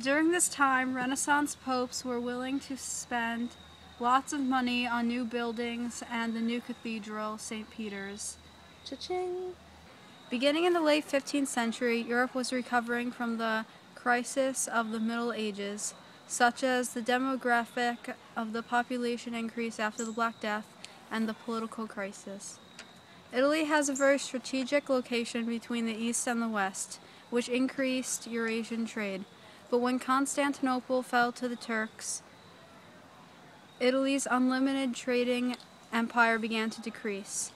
During this time, Renaissance popes were willing to spend lots of money on new buildings and the new cathedral, St. Peter's. Cha-ching! Beginning in the late 15th century, Europe was recovering from the crisis of the Middle Ages, such as the demographic of the population increase after the Black Death and the political crisis. Italy has a very strategic location between the East and the West, which increased Eurasian trade. But when Constantinople fell to the Turks, Italy's unlimited trading empire began to decrease.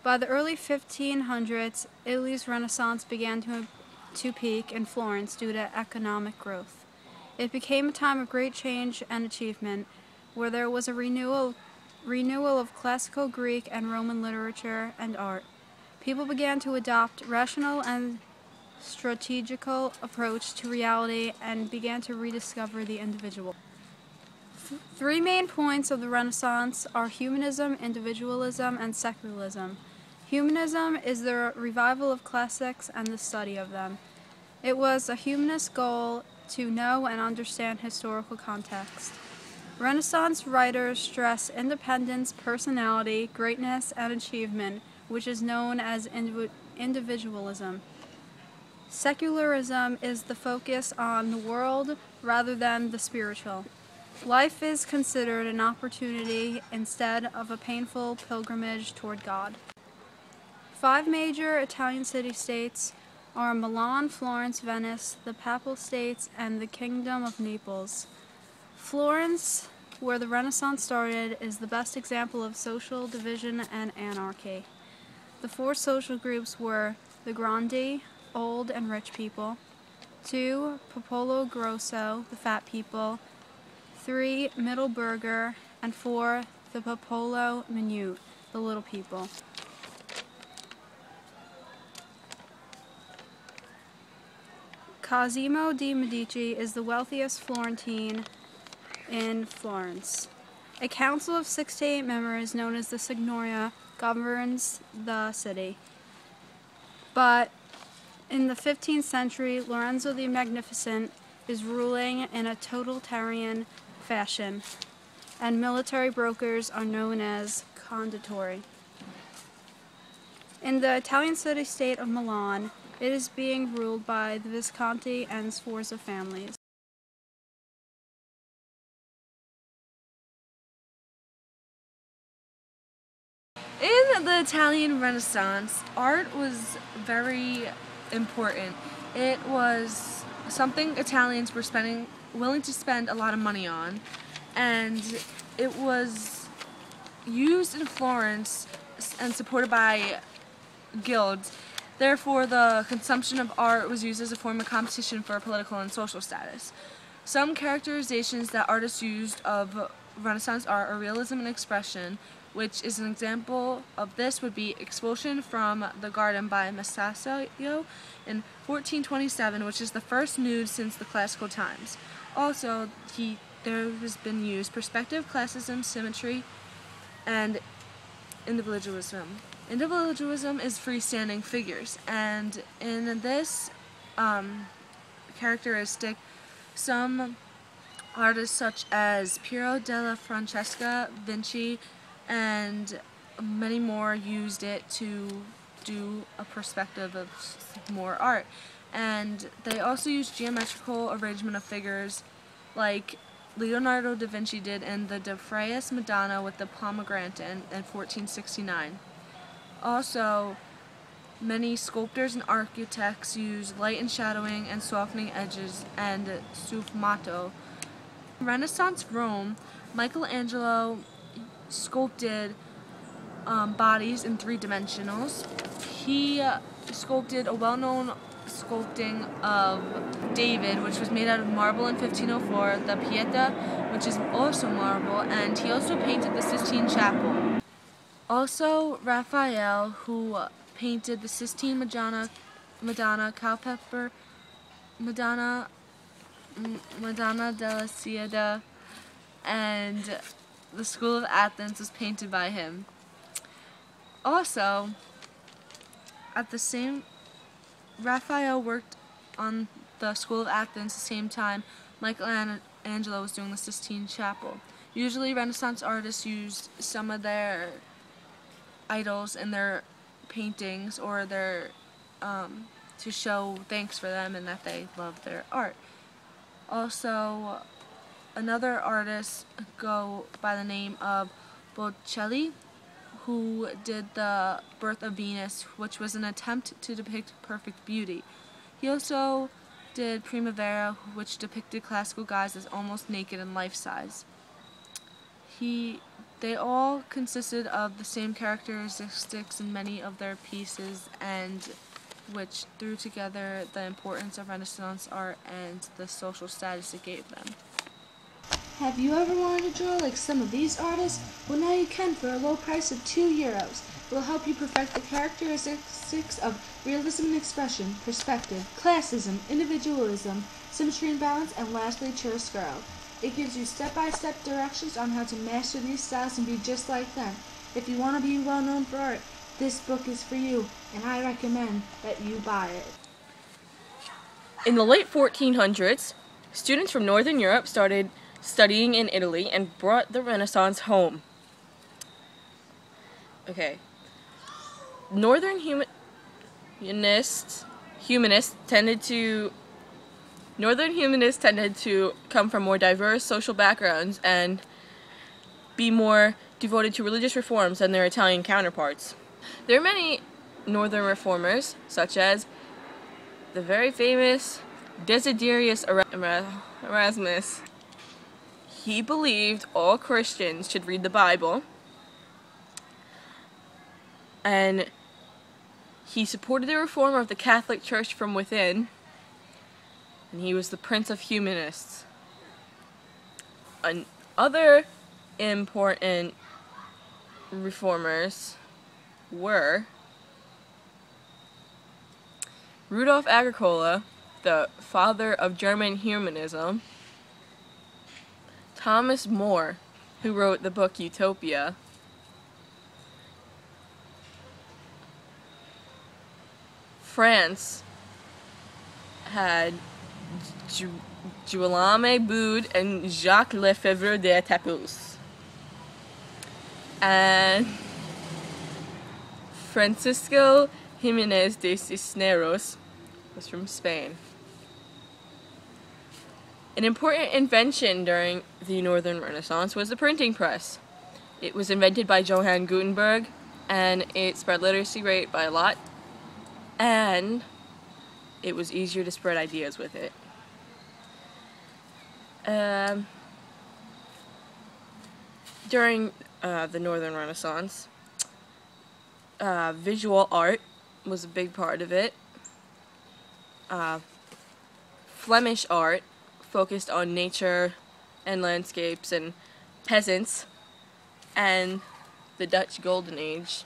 By the early 1500s, Italy's Renaissance began to peak in Florence due to economic growth. It became a time of great change and achievement, where there was a renewal of classical Greek and Roman literature and art. People began to adopt rational and strategical approach to reality and began to rediscover the individual. Three main points of the Renaissance are humanism, individualism, and secularism. Humanism is the revival of classics and the study of them. It was a humanist goal to know and understand historical context. Renaissance writers stress independence, personality, greatness, and achievement, which is known as individualism. Secularism is the focus on the world rather than the spiritual. Life is considered an opportunity instead of a painful pilgrimage toward God. 5 major Italian city-states are Milan, Florence, Venice, the Papal States, and the Kingdom of Naples. Florence, where the Renaissance started, is the best example of social division and anarchy. The 4 social groups were the Grandi, old and rich people, 2, Popolo Grosso, the fat people, 3, Middle Burger, and 4, the Popolo Minute, the little people. Cosimo de' Medici is the wealthiest Florentine in Florence. A council of 6 to 8 members, known as the Signoria, governs the city. But in the 15th century, Lorenzo the Magnificent is ruling in a totalitarian fashion, and military brokers are known as condottieri. In the Italian city-state of Milan, it is being ruled by the Visconti and Sforza families. In the Italian Renaissance, art was very important. It was something Italians were willing to spend a lot of money on, and it was used in Florence and supported by guilds. Therefore, the consumption of art was used as a form of competition for political and social status. Some characterizations that artists used of Renaissance art are realism and expression, which is an example of this would be Expulsion from the Garden by Masaccio in 1427, which is the first nude since the classical times. Also, there has been used perspective, classism, symmetry, and individualism. Individualism is freestanding figures, and in this characteristic, some artists such as Piero della Francesca, Vinci, and many more used it to do a perspective of more art. And they also used geometrical arrangement of figures like Leonardo da Vinci did in the De Frias Madonna with the pomegranate in 1469. Also, many sculptors and architects use light and shadowing and softening edges and sfumato. In Renaissance Rome, Michelangelo sculpted bodies in 3 dimensionals. He sculpted a well-known sculpting of David, which was made out of marble in 1504, the Pieta, which is also marble, and he also painted the Sistine Chapel. Also, Raphael, who painted the Sistine Madonna, Cowpepper, Madonna della Sieda, and the School of Athens was painted by him. Also, Raphael worked on the School of Athens the same time Michelangelo was doing the Sistine Chapel. Usually Renaissance artists used some of their idols in their paintings or their to show thanks for them and that they love their art. Also, another artist go by the name of Botticelli, who did the Birth of Venus, which was an attempt to depict perfect beauty. He also did Primavera, which depicted classical guys as almost naked and life-size. They all consisted of the same characteristics in many of their pieces, and which threw together the importance of Renaissance art and the social status it gave them. Have you ever wanted to draw like some of these artists? Well, now you can for a low price of €2. It will help you perfect the characteristics of realism and expression, perspective, classism, individualism, symmetry and balance, and lastly, chiaroscuro. It gives you step-by-step directions on how to master these styles and be just like them. If you want to be well known for art, this book is for you, and I recommend that you buy it. In the late 1400s, students from Northern Europe started studying in Italy and brought the Renaissance home. Okay. Northern humanists tended to come from more diverse social backgrounds and be more devoted to religious reforms than their Italian counterparts. There are many Northern reformers, such as the very famous Desiderius Erasmus. He believed all Christians should read the Bible, and he supported the reform of the Catholic Church from within, and he was the Prince of Humanists. Other important reformers were Rudolf Agricola, the father of German humanism, Thomas More, who wrote the book Utopia, France had Guillaume Boude and Jacques Lefebvre d'Etaples, and Francisco Jiménez de Cisneros was from Spain. An important invention during the Northern Renaissance was the printing press. It was invented by Johann Gutenberg, and it spread literacy rate by a lot, and it was easier to spread ideas with it. During the Northern Renaissance, visual art was a big part of it. Flemish art focused on nature and landscapes and peasants, and the Dutch Golden Age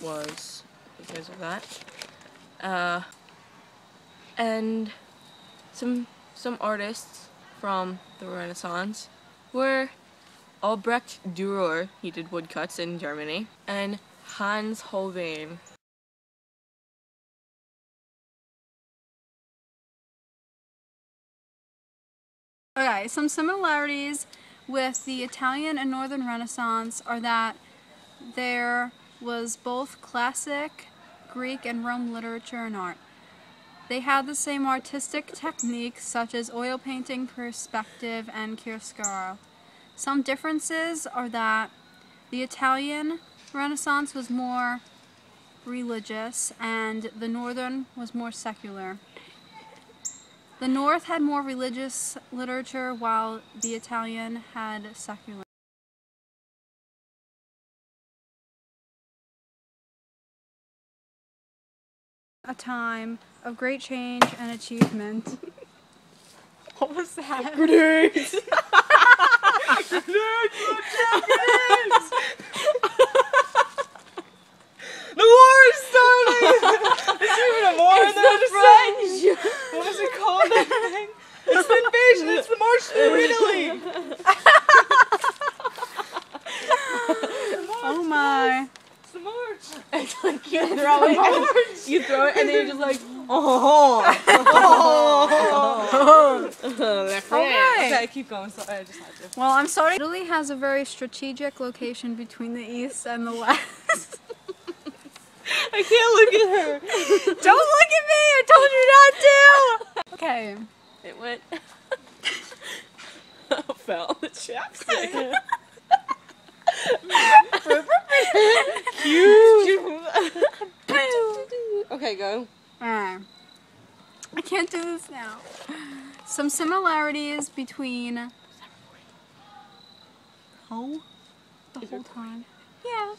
was because of that. And some artists from the Renaissance were Albrecht Dürer, he did woodcuts in Germany, and Hans Holbein. Okay, some similarities with the Italian and Northern Renaissance are that there was both classic Greek and Roman literature and art. They had the same artistic techniques such as oil painting, perspective, and chiaroscuro. Some differences are that the Italian Renaissance was more religious and the Northern was more secular. The North had more religious literature while the Italian had secular. A time of great change and achievement. What was that? Grenades! The war is starting! Is there even a war in there to say? What was it called, that thing? It's the invasion! It's the march through Italy! Oh my. It's the march! It's like you throw it, and then you're just like... Okay, keep going. Sorry, I just had to. Well, I'm sorry. Italy has a very strategic location between the east and the west. I can't look at her. Don't look at me! I told you not to! Okay. It went. Fell on the chapstick. Okay, go. Alright. I can't do this now. Some similarities between. Oh? The whole time. Yeah.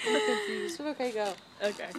Confused. Okay, go. Okay.